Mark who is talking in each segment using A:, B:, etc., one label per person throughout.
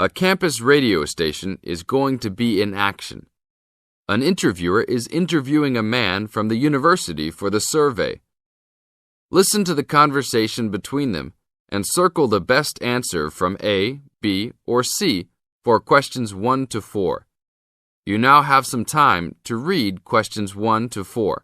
A: A campus radio station is going to be in action. An interviewer is interviewing a man from the university for the survey. Listen to the conversation between them and circle the best answer from A, B, or C for questions 1 to 4. You now have some time to read questions 1 to 4.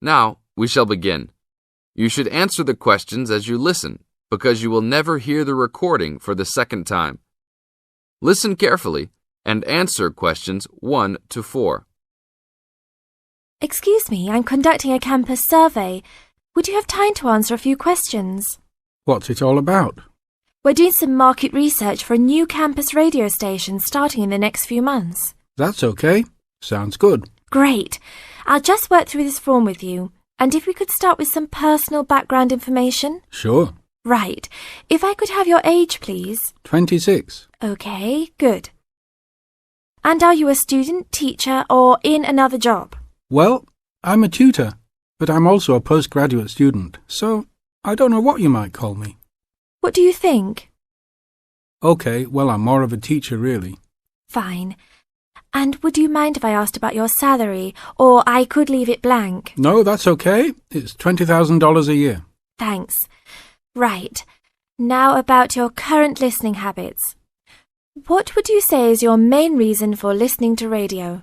A: Now, we shall begin. You should answer the questions as you listen, because you will never hear the recording for the second time. Listen carefully and answer questions 1 to 4.
B: Excuse me, I'm conducting a campus survey. Would you have time to answer a few questions?
C: What's it all about?
B: We're doing some market research for a new campus radio station starting in the next few months.
C: That's okay. Sounds good.
B: Great. I'll just work through this form with you. And if we could start with some personal background information?
C: Sure.
B: Right. If I could have your age, please.
C: 26.
B: Okay, good. And are you a student, teacher, or in another job?
C: Well, I'm a tutor, but I'm also a postgraduate student, so I don't know what you might call me.
B: What do you think?
C: Okay, well, I'm more of a teacher, really.
B: Fine. And would you mind if I asked about your salary, or I could leave it blank?
C: No, that's okay. It's $20,000 a year.
B: Thanks. Right. Now about your current listening habits. What would you say is your main reason for listening to radio?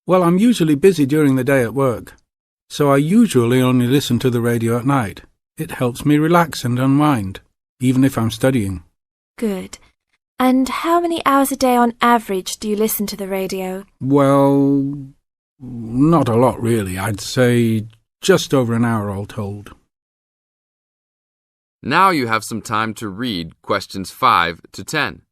C: Well, I'm usually busy during the day at work, so I usually only listen to the radio at night. It helps me relax and unwind, even if I'm studying.
B: Good. And how many hours a day on average do you listen to the radio?
C: Well, not a lot really. I'd say just over an hour all told.
A: Now you have some time to read questions 5 to 10.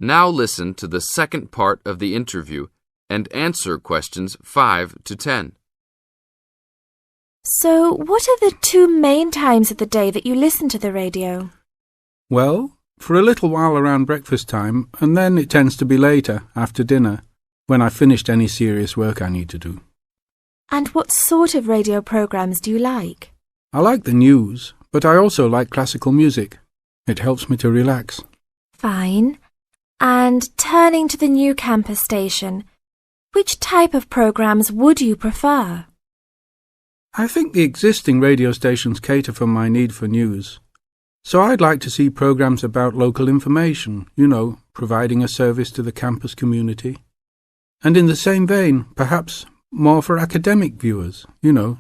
A: Now listen to the second part of the interview and answer questions 5 to 10.
B: So, what are the 2 main times of the day that you listen to the radio?
C: Well, for a little while around breakfast time, and then it tends to be later, after dinner, when I've finished any serious work I need to do.
B: And what sort of radio programs do you like?
C: I like the news, but I also like classical music. It helps me to relax.
B: Fine. And turning to the new campus station, which type of programs would you prefer?
C: I think the existing radio stations cater for my need for news. So I'd like to see programs about local information, providing a service to the campus community. And in the same vein, perhaps more for academic viewers,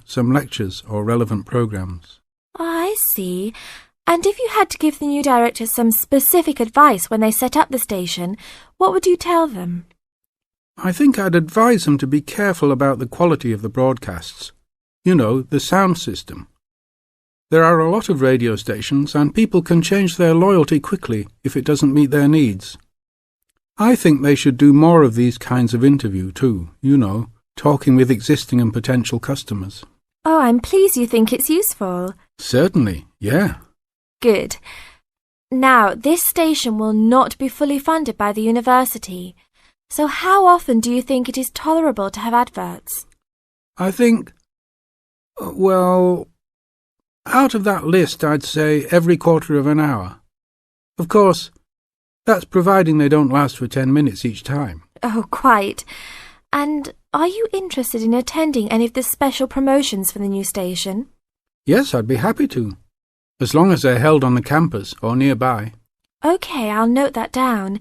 C: some lectures or relevant programs.
B: I see. And if you had to give the new director some specific advice when they set up the station, what would you tell them?
C: I think I'd advise them to be careful about the quality of the broadcasts. The sound system. There are a lot of radio stations and people can change their loyalty quickly if it doesn't meet their needs. I think they should do more of these kinds of interview too, talking with existing and potential customers.
B: Oh, I'm pleased you think it's useful.
C: Certainly, yeah.
B: Good. Now, this station will not be fully funded by the university. So how often do you think it is tolerable to have adverts?
C: I think, well, out of that list, I'd say every quarter of an hour. Of course, that's providing they don't last for 10 minutes each time.
B: Oh, quite. And are you interested in attending any of the special promotions for the new station?
C: Yes, I'd be happy to. as long as they're held on the campus or nearby.
B: OK, I'll note that down.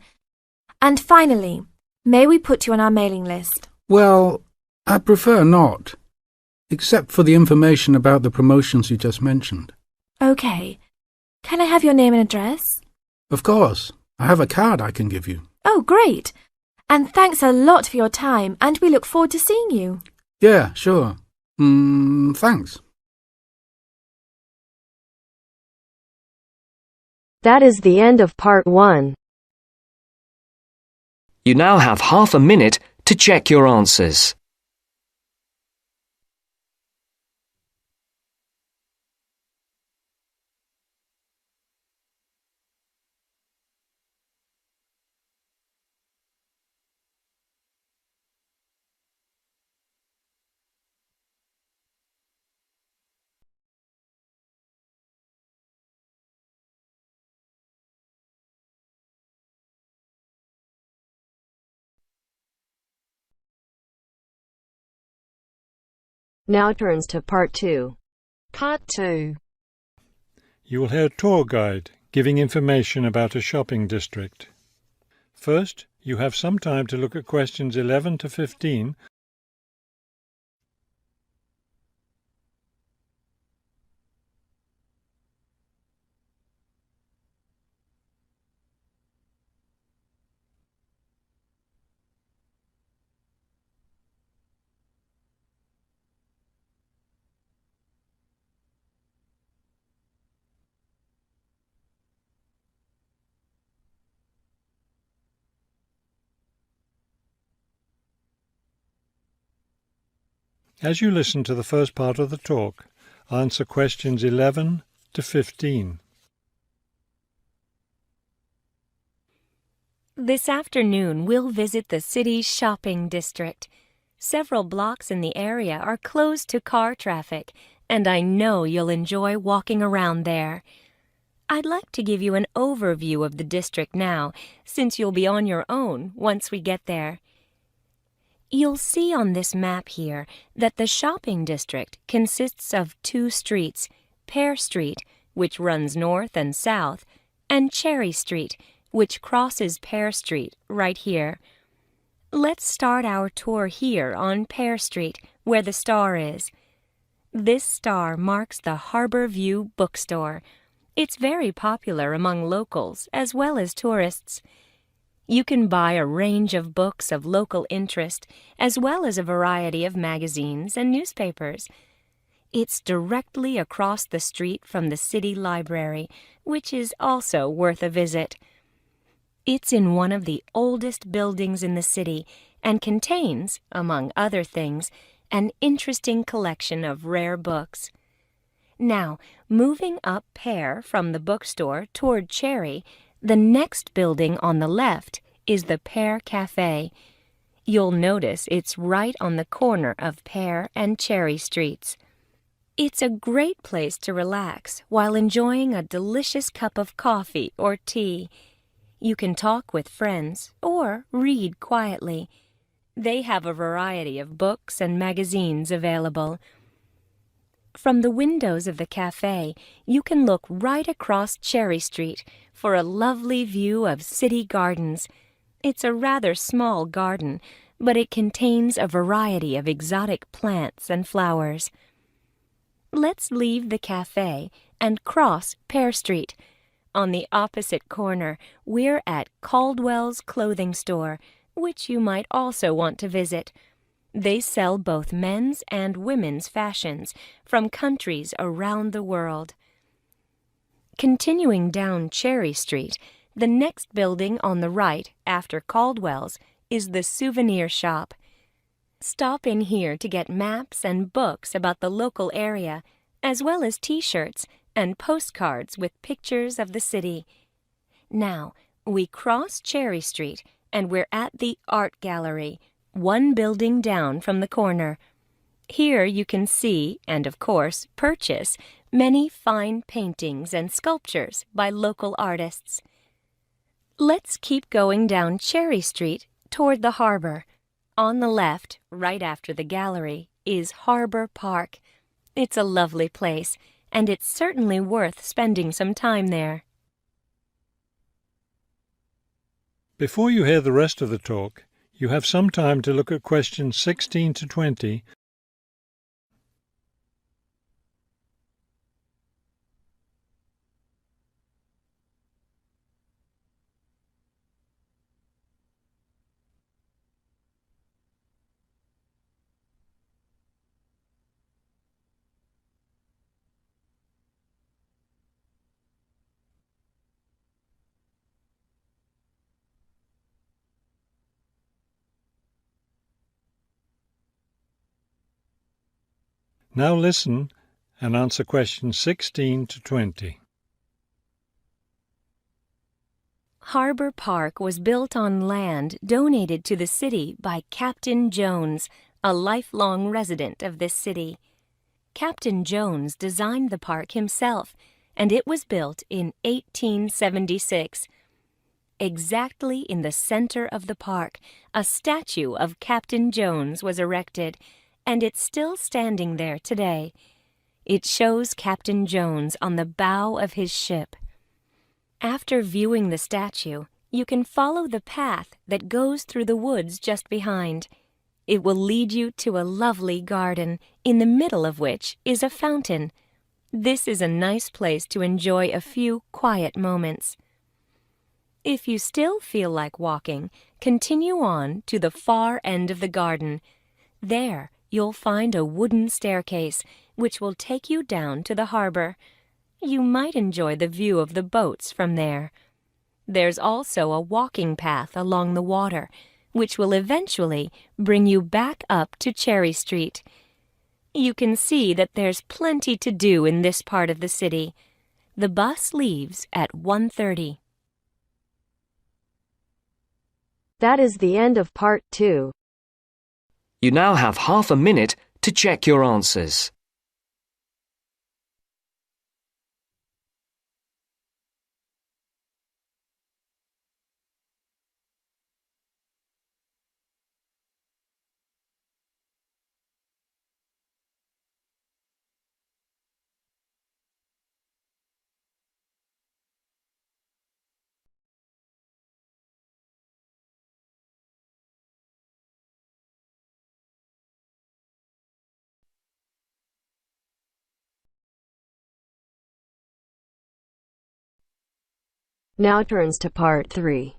B: And finally, may we put you on our mailing list?
C: Well, I prefer not, except for the information about the promotions you just mentioned.
B: OK. Can I have your name and address?
C: Of course. I have a card I can give you.
B: Oh, great. And thanks a lot for your time, and we look forward to seeing you.
C: Yeah, sure. Thanks.
D: That is the end of part 1.
E: You now have half a minute to check your answers.
D: Now turns to part 2.
F: Part 2.
G: You will hear a tour guide giving information about a shopping district. First, you have some time to look at questions 11 to 15. As you listen to the first part of the talk, answer questions 11 to 15.
H: This afternoon, we'll visit the city's shopping district. Several blocks in the area are closed to car traffic, and I know you'll enjoy walking around there. I'd like to give you an overview of the district now, since you'll be on your own once we get there. You'll see on this map here that the shopping district consists of 2 streets, Pear Street, which runs north and south, and Cherry Street, which crosses Pear Street right here. Let's start our tour here on Pear Street, where the star is. This star marks the Harbor View Bookstore. It's very popular among locals as well as tourists. You can buy a range of books of local interest, as well as a variety of magazines and newspapers. It's directly across the street from the city library, which is also worth a visit. It's in one of the oldest buildings in the city and contains, among other things, an interesting collection of rare books. Now, moving up Pear from the bookstore toward Cherry, the next building on the left is the Pear Cafe. You'll notice it's right on the corner of Pear and Cherry Streets. It's a great place to relax while enjoying a delicious cup of coffee or tea. You can talk with friends or read quietly. They have a variety of books and magazines available. From the windows of the cafe, you can look right across Cherry Street for a lovely view of city gardens. It's a rather small garden, but it contains a variety of exotic plants and flowers. Let's leave the cafe and cross Pear Street. On the opposite corner, we're at Caldwell's Clothing Store, which you might also want to visit. They sell both men's and women's fashions from countries around the world. Continuing down Cherry Street, the next building on the right after Caldwell's is the souvenir shop. Stop in here to get maps and books about the local area, as well as T-shirts and postcards with pictures of the city. Now, we cross Cherry Street and we're at the Art Gallery, one building down from the corner. Here you can see, and of course purchase, many fine paintings and sculptures by local artists. Let's keep going down Cherry Street toward the harbor. On the left, right after the gallery, is Harbor Park. It's a lovely place, and it's certainly worth spending some time there.
G: Before you hear the rest of the talk, you have some time to look at questions 16 to 20. Now listen and answer questions 16 to 20.
H: Harbor Park was built on land donated to the city by Captain Jones, a lifelong resident of this city. Captain Jones designed the park himself, and it was built in 1876. Exactly in the center of the park, a statue of Captain Jones was erected, and it's still standing there today. It shows Captain Jones on the bow of his ship. After viewing the statue, you can follow the path that goes through the woods just behind. It will lead you to a lovely garden, in the middle of which is a fountain. This is a nice place to enjoy a few quiet moments. If you still feel like walking, continue on to the far end of the garden. There, you'll find a wooden staircase, which will take you down to the harbor. You might enjoy the view of the boats from there. There's also a walking path along the water, which will eventually bring you back up to Cherry Street. You can see that there's plenty to do in this part of the city. The bus leaves at 1:30.
D: That is the end of part 2.
E: You now have half a minute to check your answers.
D: Now turns to part 3.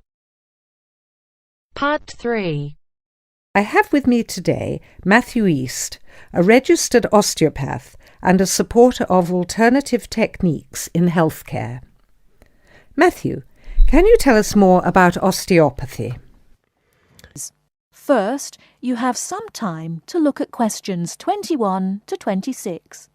F: Part 3. I have with me today Matthew East, a registered osteopath and a supporter of alternative techniques in healthcare. Matthew, can you tell us more about osteopathy?
I: First, you have some time to look at questions 21 to 26.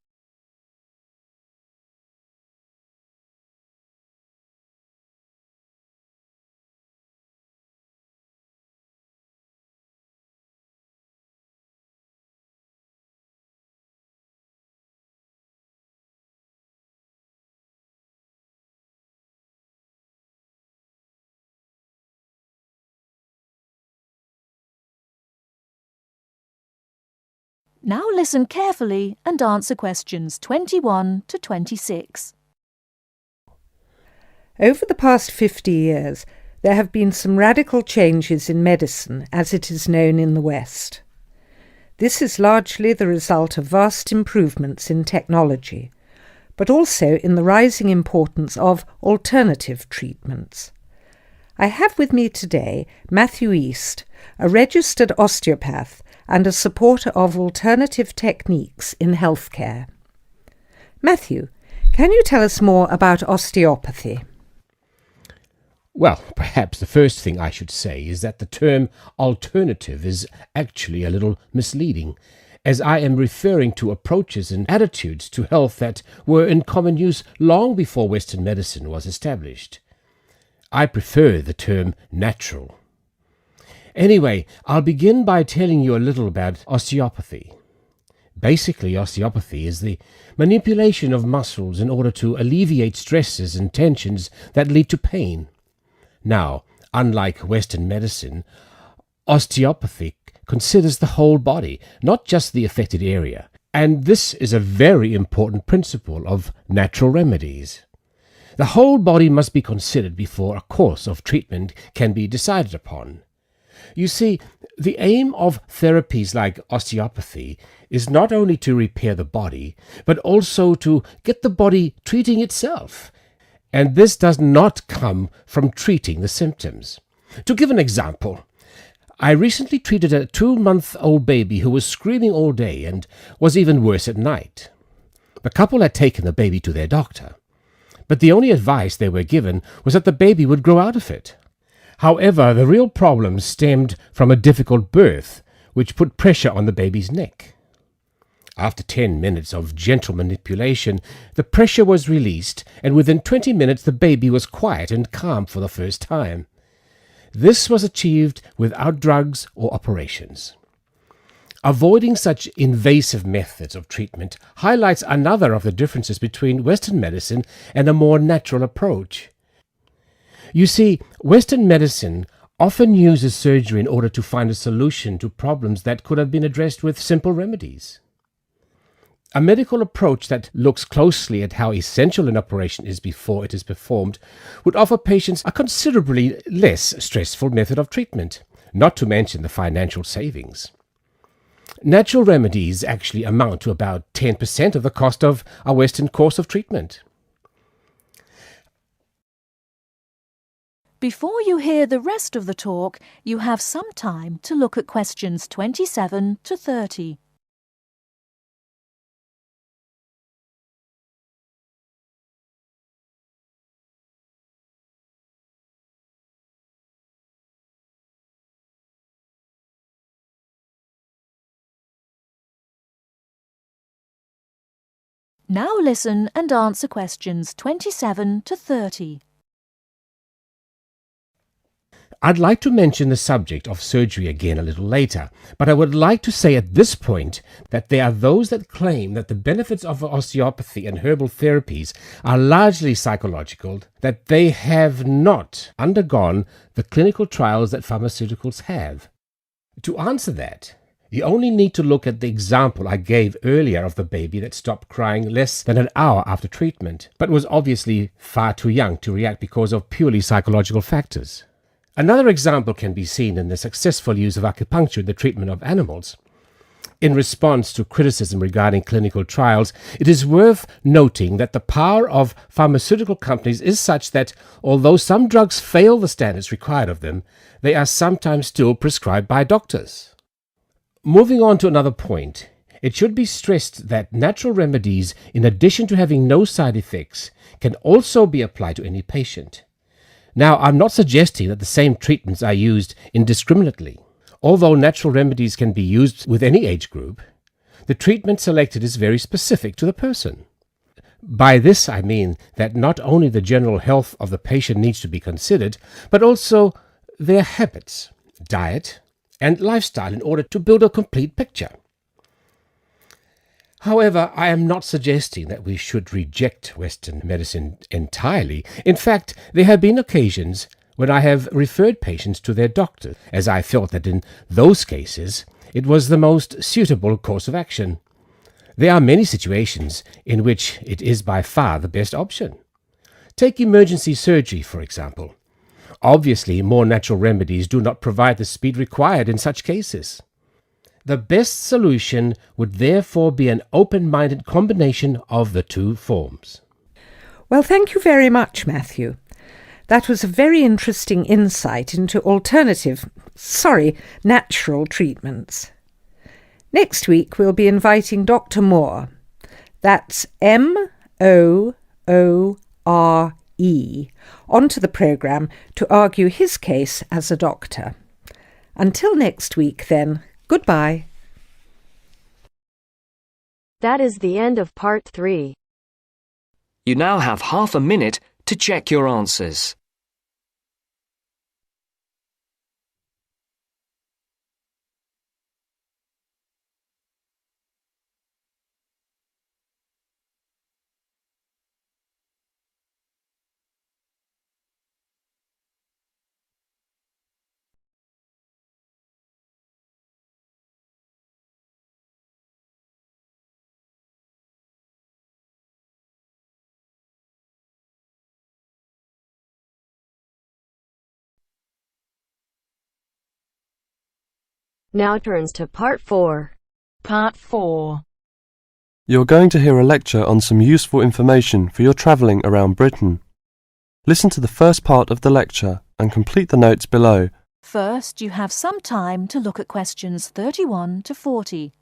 I: Now listen carefully and answer questions 21 to 26.
F: Over the past 50 years, there have been some radical changes in medicine as it is known in the West. This is largely the result of vast improvements in technology, but also in the rising importance of alternative treatments. I have with me today Matthew East, a registered osteopath and a supporter of alternative techniques in healthcare. Matthew, can you tell us more about osteopathy?
J: Well, perhaps the first thing I should say is that the term alternative is actually a little misleading, as I am referring to approaches and attitudes to health that were in common use long before Western medicine was established. I prefer the term natural. Anyway, I'll begin by telling you a little about osteopathy. Basically, osteopathy is the manipulation of muscles in order to alleviate stresses and tensions that lead to pain. Now, unlike Western medicine, osteopathy considers the whole body, not just the affected area. And this is a very important principle of natural remedies. The whole body must be considered before a course of treatment can be decided upon. You see, the aim of therapies like osteopathy is not only to repair the body, but also to get the body treating itself. And this does not come from treating the symptoms. To give an example, I recently treated a 2-month-old baby who was screaming all day and was even worse at night. The couple had taken the baby to their doctor, but the only advice they were given was that the baby would grow out of it. However, the real problem stemmed from a difficult birth, which put pressure on the baby's neck. After 10 minutes of gentle manipulation, the pressure was released, and within 20 minutes the baby was quiet and calm for the first time. This was achieved without drugs or operations. Avoiding such invasive methods of treatment highlights another of the differences between Western medicine and a more natural approach. You see, Western medicine often uses surgery in order to find a solution to problems that could have been addressed with simple remedies. A medical approach that looks closely at how essential an operation is before it is performed would offer patients a considerably less stressful method of treatment, not to mention the financial savings. Natural remedies actually amount to about 10% of the cost of a Western course of treatment.
I: Before you hear the rest of the talk, you have some time to look at questions 27 to 30. Now listen and answer questions 27 to 30.
J: I'd like to mention the subject of surgery again a little later, but I would like to say at this point that there are those that claim that the benefits of osteopathy and herbal therapies are largely psychological, that they have not undergone the clinical trials that pharmaceuticals have. To answer that, you only need to look at the example I gave earlier of the baby that stopped crying less than an hour after treatment, but was obviously far too young to react because of purely psychological factors. Another example can be seen in the successful use of acupuncture in the treatment of animals. In response to criticism regarding clinical trials, it is worth noting that the power of pharmaceutical companies is such that, although some drugs fail the standards required of them, they are sometimes still prescribed by doctors. Moving on to another point, it should be stressed that natural remedies, in addition to having no side effects, can also be applied to any patient. Now, I'm not suggesting that the same treatments are used indiscriminately. Although natural remedies can be used with any age group, the treatment selected is very specific to the person. By this I mean that not only the general health of the patient needs to be considered, but also their habits, diet, and lifestyle in order to build a complete picture. However, I am not suggesting that we should reject Western medicine entirely. In fact, there have been occasions when I have referred patients to their doctor, as I felt that in those cases it was the most suitable course of action. There are many situations in which it is by far the best option. Take emergency surgery, for example. Obviously, more natural remedies do not provide the speed required in such cases. The best solution would therefore be an open-minded combination of the two forms.
F: Well, thank you very much, Matthew. That was a very interesting insight into natural treatments. Next week we'll be inviting Dr. Moore. That's M-O-O-R-E onto the programme to argue his case as a doctor. Until next week, then, goodbye.
D: That is the end of part 3.
E: You now have half a minute to check your answers.
D: Now turns to Part 4.
I: Part 4.
K: You're going to hear a lecture on some useful information for your travelling around Britain. Listen to the first part of the lecture and complete the notes below.
I: First, you have some time to look at questions 31 to 40.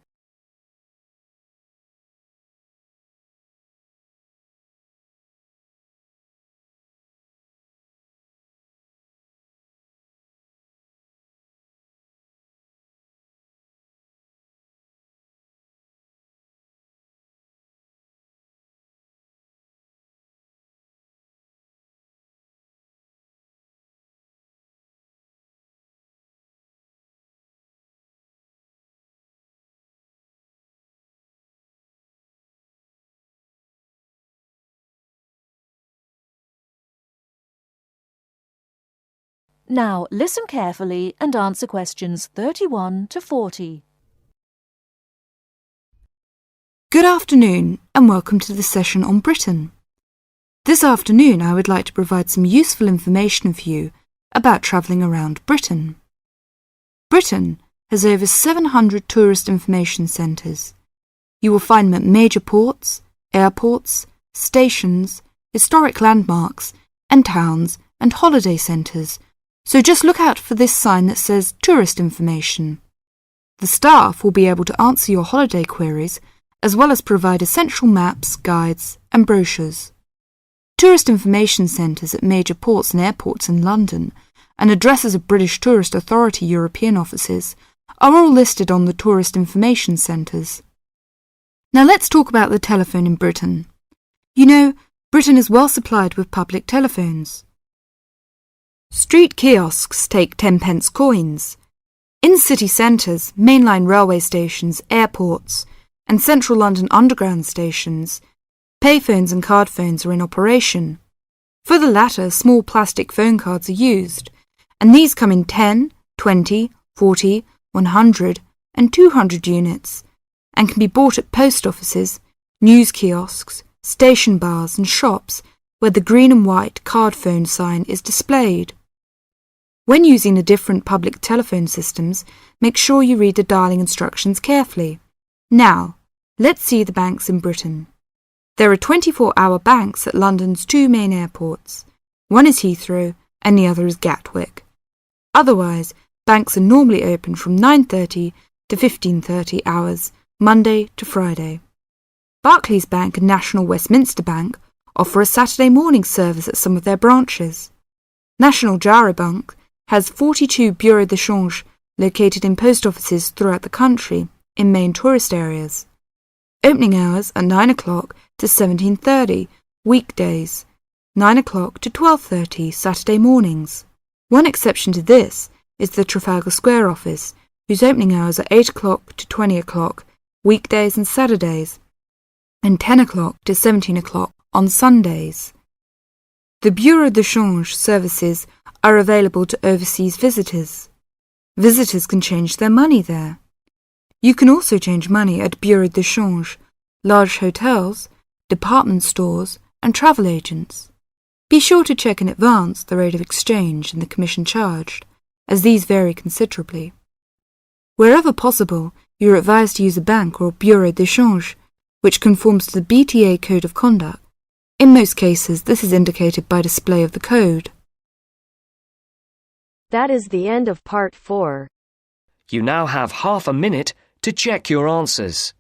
I: Now listen carefully and answer questions 31 to 40.
L: Good afternoon and welcome to the session on Britain. This afternoon I would like to provide some useful information for you about travelling around Britain. Britain has over 700 tourist information centres. You will find them at major ports, airports, stations, historic landmarks and towns and holiday centres. So just look out for this sign that says Tourist Information. The staff will be able to answer your holiday queries as well as provide essential maps, guides and brochures. Tourist information centres at major ports and airports in London and addresses of British Tourist Authority European offices are all listed on the Tourist Information Centres. Now let's talk about the telephone in Britain. You know, Britain is well supplied with public telephones. Street kiosks take 10-pence coins. In city centres, mainline railway stations, airports, and central London underground stations, payphones and card phones are in operation. For the latter, small plastic phone cards are used, and these come in 10, 20, 40, 100, and 200 units, and can be bought at post offices, news kiosks, station bars, and shops where the green and white card phone sign is displayed. When using the different public telephone systems, make sure you read the dialling instructions carefully. Now, let's see the banks in Britain. There are 24-hour banks at London's two main airports. One is Heathrow and the other is Gatwick. Otherwise, banks are normally open from 9:30 to 15:30 hours, Monday to Friday. Barclays Bank and National Westminster Bank offer a Saturday morning service at some of their branches. National Jaro Bank has 42 bureaux de change located in post offices throughout the country in main tourist areas. Opening hours are 9 o'clock to 17:30 weekdays, 9 o'clock to 12:30 Saturday mornings. One exception to this is the Trafalgar Square office, whose opening hours are 8 o'clock to 20 o'clock weekdays and Saturdays, and 10 o'clock to 17 o'clock on Sundays. The bureau de change services are available to overseas visitors. Visitors can change their money there. You can also change money at bureau de change, large hotels, department stores and travel agents. Be sure to check in advance the rate of exchange and the commission charged, as these vary considerably. Wherever possible, you are advised to use a bank or bureau de change, which conforms to the BTA Code of Conduct. In most cases, this is indicated by display of the code.
D: That is the end of Part 4.
E: You now have half a minute to check your answers.